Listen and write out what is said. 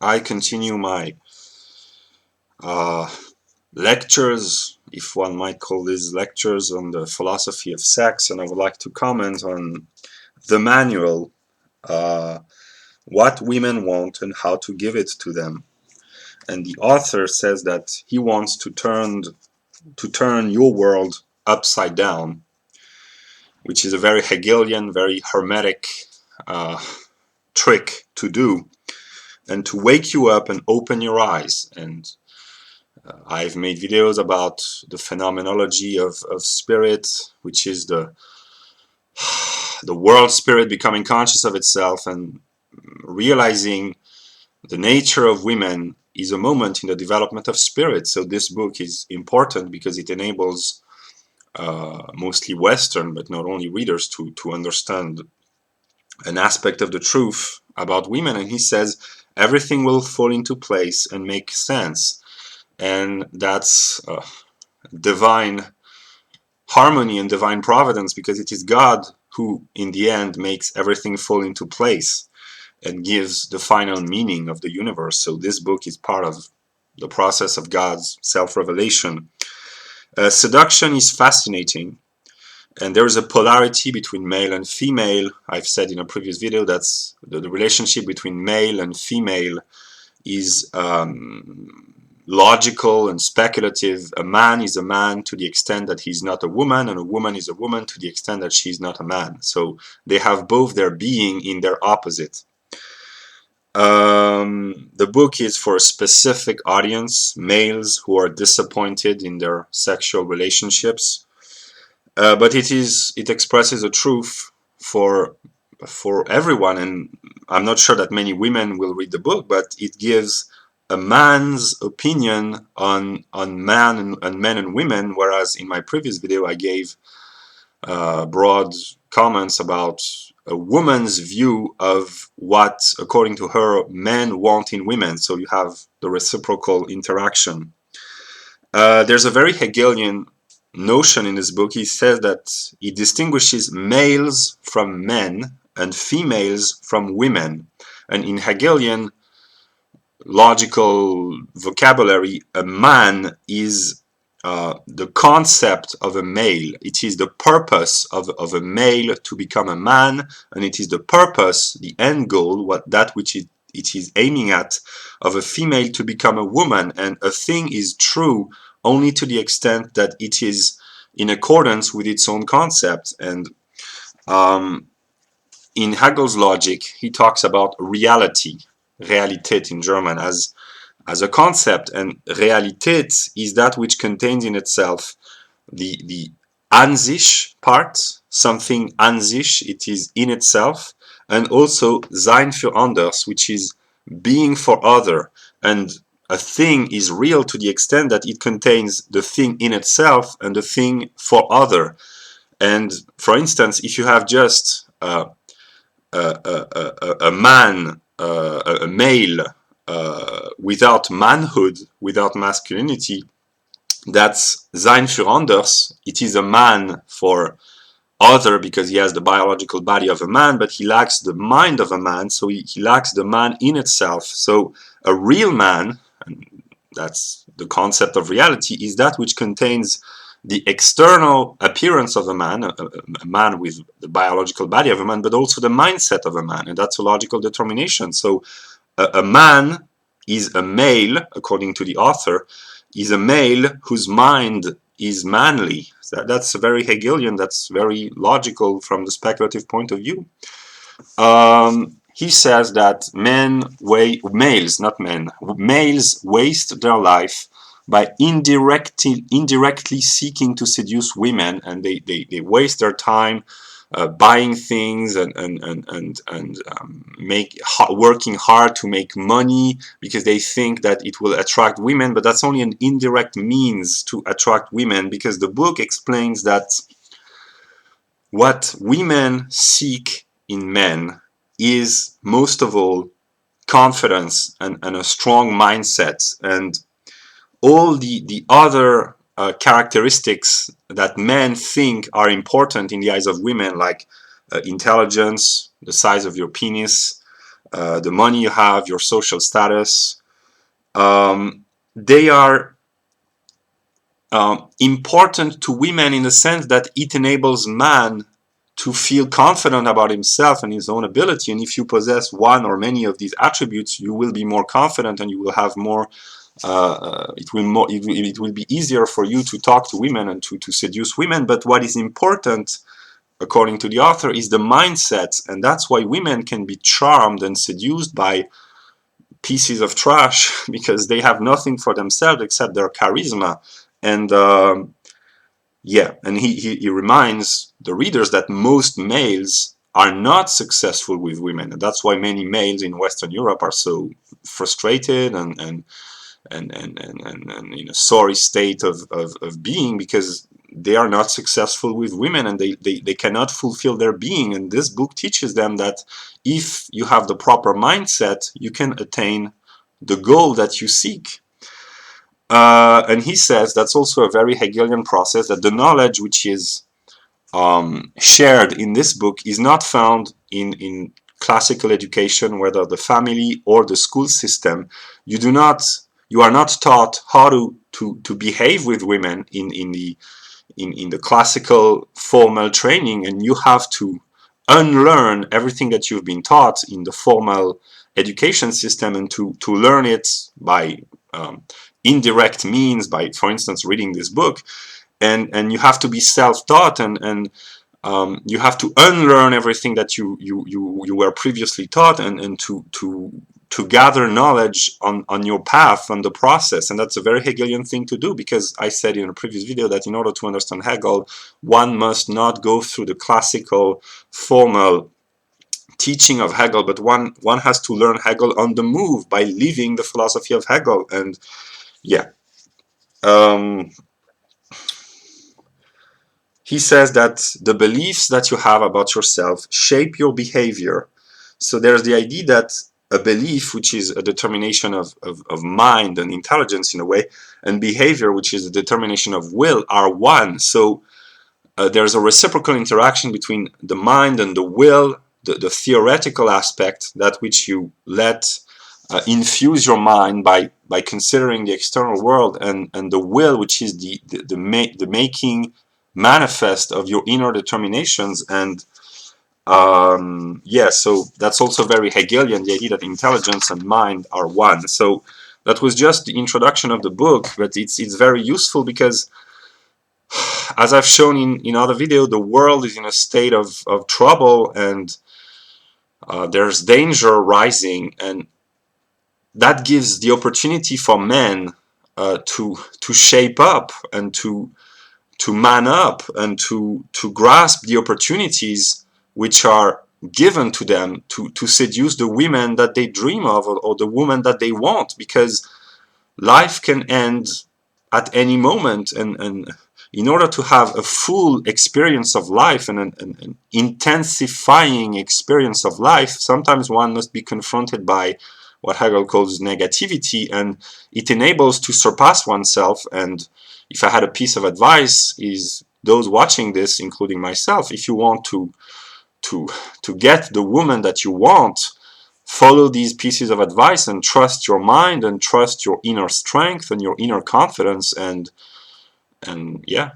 I continue my lectures, if one might call these lectures, on the philosophy of sex, and I would like to comment on the manual, what women want and how to give it to them. And the author says that he wants to turn your world upside down, which is a very Hegelian, very hermetic trick to do, and to wake you up and open your eyes. And I've made videos about the phenomenology of spirit, which is the world spirit becoming conscious of itself and realizing the nature of women is a moment in the development of spirit. So this book is important because it enables mostly Western, but not only readers, to understand an aspect of the truth about women. And he says everything will fall into place and make sense. And that's divine harmony and divine providence, because it is God who in the end makes everything fall into place and gives the final meaning of the universe. So this book is part of the process of God's self-revelation. Seduction is fascinating, and there is a polarity between male and female. I've said in a previous video that's the relationship between male and female is logical and speculative. A man is a man to the extent that he's not a woman, and a woman is a woman to the extent that she's not a man. So they have both their being in their opposite. The book is for a specific audience, males who are disappointed in their sexual relationships, but it expresses a truth for everyone. And I'm not sure that many women will read the book, but it gives a man's opinion on men and women, whereas in my previous video I gave broad comments about a woman's view of what, according to her, men want in women. So you have the reciprocal interaction. There's a very Hegelian notion in this book. He says that he distinguishes males from men and females from women. And in Hegelian logical vocabulary, a man is the concept of a male. It is the purpose of a male to become a man, and it is the purpose, the end goal, which it is aiming at, of a female to become a woman. And a thing is true only to the extent that it is in accordance with its own concept. And in Hegel's logic, he talks about reality, Realität in German, as a concept, and Realität is that which contains in itself the an sich part, something an sich, it is in itself, and also sein für anders, which is being for other. And a thing is real to the extent that it contains the thing in itself and the thing for other. And for instance, if you have just a man, a male, without manhood, without masculinity, that's sein für anders. It is a man for other because he has the biological body of a man, but he lacks the mind of a man, so he lacks the man in itself. So a real man, and that's the concept of reality, is that which contains the external appearance of a man with the biological body of a man, but also the mindset of a man, and that's a logical determination. So a man is a male, according to the author, is a male whose mind is manly. That's very Hegelian, that's very logical from the speculative point of view. He says that males waste their life by indirectly seeking to seduce women, and they waste their time buying things and working hard to make money because they think that it will attract women, but that's only an indirect means to attract women, because the book explains that what women seek in men is most of all confidence and a strong mindset, and all the other characteristics that men think are important in the eyes of women, like intelligence, the size of your penis, the money you have, your social status. They are important to women in the sense that it enables man to feel confident about himself and his own ability. And if you possess one or many of these attributes, you will be more confident and you will have more. It will be easier for you to talk to women and to seduce women. But what is important, according to the author, is the mindset, and that's why women can be charmed and seduced by pieces of trash because they have nothing for themselves except their charisma. And yeah, and he reminds the readers that most males are not successful with women, and that's why many males in Western Europe are so frustrated and in a sorry state of being, because they are not successful with women and they cannot fulfill their being. And this book teaches them that if you have the proper mindset, you can attain the goal that you seek. And he says that's also a very Hegelian process, that the knowledge which is shared in this book is not found in classical education, whether the family or the school system. You are not taught how to behave with women in the classical formal training, and you have to unlearn everything that you've been taught in the formal education system and to learn it by indirect means, by, for instance, reading this book. And you have to be self-taught, and you have to unlearn everything that you were previously taught, and to gather knowledge on your path, on the process. And that's a very Hegelian thing to do, because I said in a previous video that in order to understand Hegel, one must not go through the classical formal teaching of Hegel, but one has to learn Hegel on the move by living the philosophy of Hegel. And yeah, he says that the beliefs that you have about yourself shape your behavior. So there's the idea that a belief, which is a determination of mind and intelligence in a way, and behavior, which is a determination of will, are one. So there's a reciprocal interaction between the mind and the will, the theoretical aspect, that which you let infuse your mind by considering the external world, and the will, which is the making manifest of your inner determinations. And yeah, so that's also very Hegelian, the idea that intelligence and mind are one. So that was just the introduction of the book, but it's very useful because, as I've shown in other video, the world is in a state of trouble, and there's danger rising, and that gives the opportunity for men to shape up and to man up and to grasp the opportunities which are given to them to seduce the women that they dream of, or the woman that they want, because life can end at any moment, and in order to have a full experience of life and an intensifying experience of life, sometimes one must be confronted by what Hegel calls negativity, and it enables to surpass oneself. And if I had a piece of advice, is those watching this, including myself, if you want to get the woman that you want, follow these pieces of advice and trust your mind and trust your inner strength and your inner confidence, and yeah.